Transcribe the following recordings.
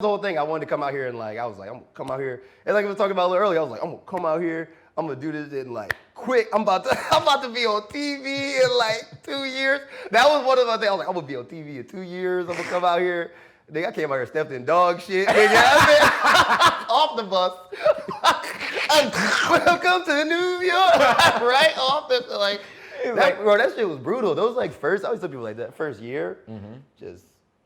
the whole thing. I wanted to come out here and like, I was like, I'm gonna come out here. And like I was talking about a little earlier, I was like, I'm gonna come out here. I'm gonna do this and like quick. I'm about to be on TV in like 2 years. That was one of my things. I was like, I'm gonna be on TV in 2 years. I'm gonna come out here. Nigga, I came out here stepped in dog shit. Nigga, off the bus. Welcome to New York. Right off the like. Bro, that shit was brutal. Those like first, I always tell people like that first year, just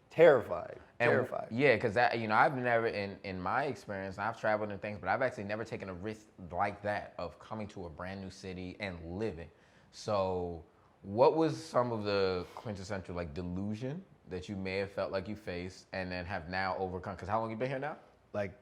terrified. Terrified. Yeah, because that, I've never, in my experience, I've traveled and things, but I've actually never taken a risk like that of coming to a brand new city and living. So what was some of the quintessential like delusion that you may have felt like you faced and then have now overcome? Because how long you been here now? Like,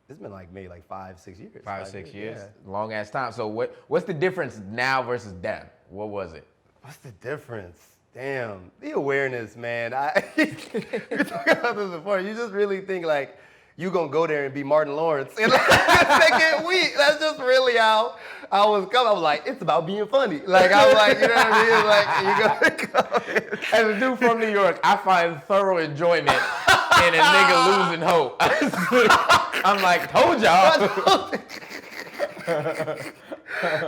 it's been like maybe like 5-6 years. 5-6 years? Yeah. Long ass time. So what's the difference now versus then? What was it? What's the difference? Damn, the awareness, man. We talked about this before. You just really think like you gonna go there and be Martin Lawrence in like the second week. That's just really how I was coming. I was like, it's about being funny. Like I was like, you know what I mean? Like you gotta go. As a dude from New York, I find thorough enjoyment in a nigga losing hope. I'm like, told y'all.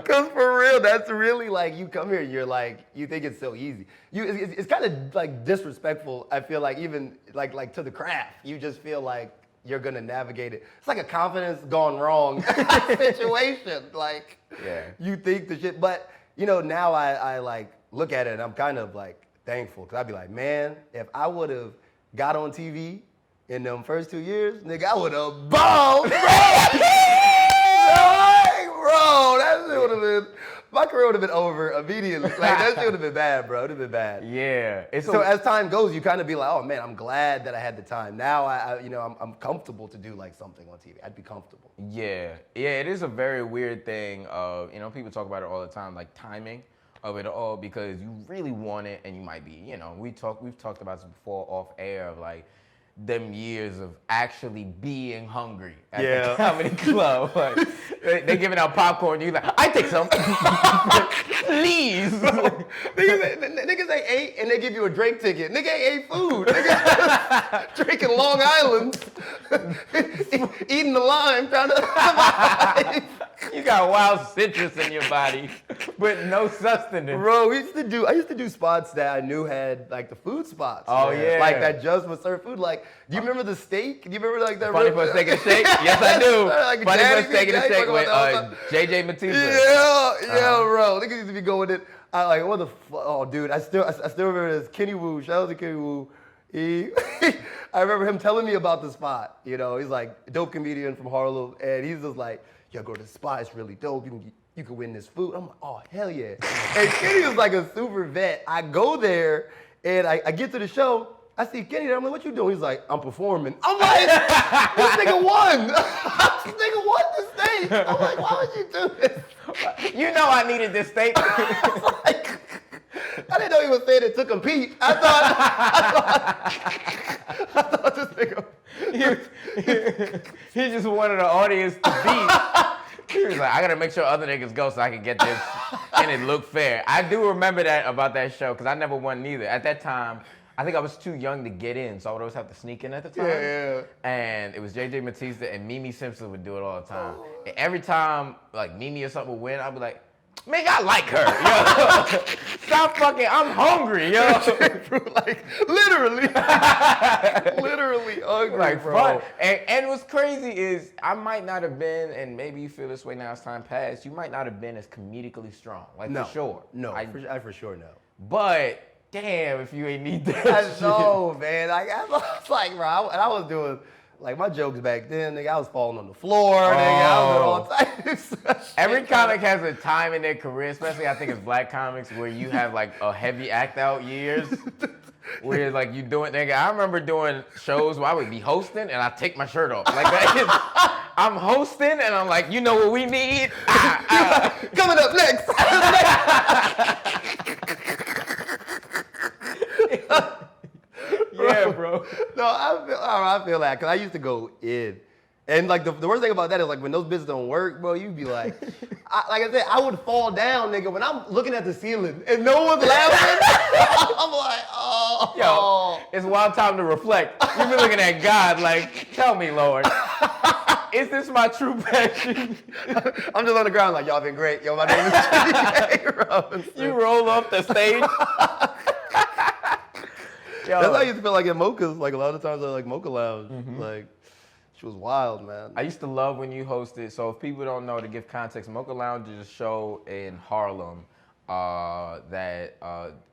Cause for real, that's really like you come here, you're like you think it's so easy. It's kind of like disrespectful. I feel like even like to the craft, you just feel like you're gonna navigate it. It's like a confidence gone wrong situation. Like you think the shit, but now I like look at it and I'm kind of like thankful because I'd be like, man, if I would have got on TV in them first 2 years, nigga, I would have bombed, bro, that shit would have been, my career would have been over immediately. Like, that shit would have been bad, bro. It would have been bad. Yeah. So as time goes, you kind of be like, oh, man, I'm glad that I had the time. Now, I'm comfortable to do, like, something on TV. I'd be comfortable. Yeah. Yeah, it is a very weird thing of, people talk about it all the time, like timing of it all, because you really want it and you might be, we've talked about this before off air of, like, them years of actually being hungry at the comedy club. Like, they giving out popcorn, you like, I take some. Please. Niggas ain't ate and they give you a Drake ticket. Nigga ain't ate food. Nigga drinking Long Island, eating the lime, trying to survive. You got wild citrus in your body, but no sustenance. Bro, I used to do spots that I knew had like the food spots. Oh, man. yeah. Like that just would serve food. Like, do you remember the steak? Do you remember like that? Funny for a steak and a shake? Yes, I do. Like Funny for a steak and a Daddy shake with JJ Matisse. Yeah, bro. Niggas used to be going in. I like, what the fuck? Oh, dude, I still remember this. Kenny Wu, shout out to Kenny Wu. I remember him telling me about the spot. He's like a dope comedian from Harlem, and he's just like, yo, go to the spot, it's really dope. You can win this food. I'm like, oh, hell yeah. And Kenny was like a super vet. I go there, and I get to the show. I see Kenny there. I'm like, what you doing? He's like, I'm performing. I'm like, this nigga won. This nigga won this stage. I'm like, why would you do this? You know I needed this steak. I didn't know he was saying it to compete. I thought this nigga. He just wanted the audience to beat. He was like, I gotta make sure other niggas go so I can get this and it look fair. I do remember that about that show because I never won neither. At that time, I think I was too young to get in, so I would always have to sneak in at the time. Yeah. And it was JJ Matisse and Mimi Simpson would do it all the time. And every time like Mimi or something would win, I'd be like, man, I like her, yo. Stop fucking, I'm hungry, yo. Like, literally hungry, like, bro. Fun. And what's crazy is I might not have been, and maybe you feel this way now as time passed, you might not have been as comedically strong, like no, for sure. No, I for sure know. But, damn, if you ain't need that I know, man. Like, I was like, bro, I was doing, like, my jokes back then, nigga, I was falling on the floor, nigga, I was doing all types of shit. Every comic has a time in their career, especially I think it's black comics, where you have like a heavy act out years. Where like you doing, nigga, I remember doing shows where I would be hosting and I take my shirt off. Like that is, I'm hosting and I'm like, you know what we need? Coming up next. Yeah, bro. No, I feel that because I used to go in, And like the worst thing about that is like when those bitches don't work, bro, you be like, like I said, I would fall down, nigga, when I'm looking at the ceiling and no one's laughing. I'm like, oh. Yo, it's wild time to reflect. You be looking at God like, tell me, Lord, is this my true passion? I'm just on the ground like, y'all been great. Yo, my name is Chike Robinson. You roll off the stage. Yo. That's how I used to feel like at Mocha's. Like a lot of times I like Mocha Lounge. Like, she was wild, man. I used to love when you hosted. So if people don't know, to give context, Mocha Lounge is a show in Harlem that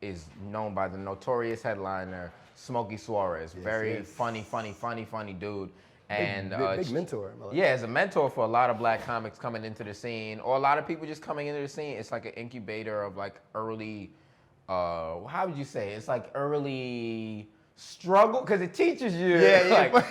is known by the notorious headliner Smokey Suarez. Very funny dude. And big mentor. Yeah, as a mentor for a lot of black comics coming into the scene, or a lot of people just coming into the scene. It's like an incubator of like early, how would you say? It's like early struggle, because it teaches you. Yeah.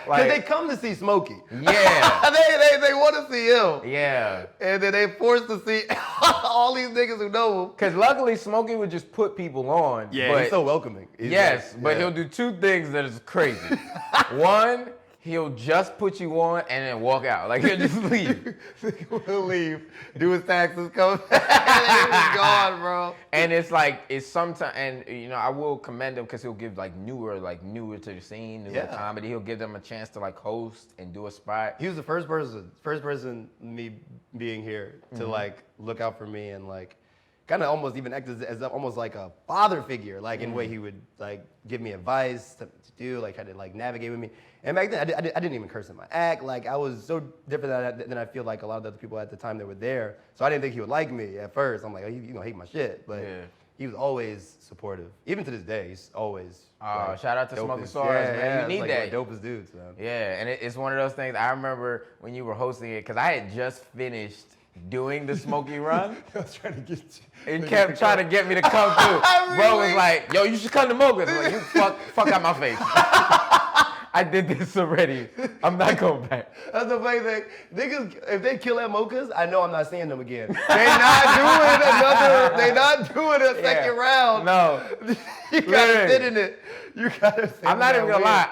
Like, they come to see Smokey. Yeah. they want to see him. Yeah. And then they forced to see all these niggas who know him. Because luckily Smokey would just put people on. Yeah, but he's so welcoming. He's he'll do two things that is crazy. One, he'll just put you on and then walk out. Like, he'll just leave. He'll leave, do his taxes, come back, and he's gone, bro. And it's like, it's sometimes, and you know, I will commend him because he'll give like newer to the scene, newer comedy. He'll give them a chance to like host and do a spot. He was the first person, me being here to like look out for me and like kind of almost even act as almost like a father figure, like in a way he would like give me advice to do, like try to like navigate with me. And back then, I didn't even curse in my act. Like, I was so different than I feel like a lot of the other people at the time that were there. So I didn't think he would like me at first. I'm like, oh, you gonna hate my shit. But he was always supportive. Even to this day, he's always. Like, shout out to Smokey Suarez, man. You need like that. Dopest dudes, man. Yeah, and it's one of ththose things. I remember when you were hosting it, because I had just finished doing the Smokey run. I was trying to get you. And kept trying to get me to come through. Bro was like, yo, you should come to Mocha's. I'm like, you fuck out my face. I did this already. I'm not going back. That's the funny thing. Niggas, if they kill at Mocha's, I know I'm not seeing them again. They're not doing a second round. No. You gotta sit in it. You gotta sit I'm not even gonna lie.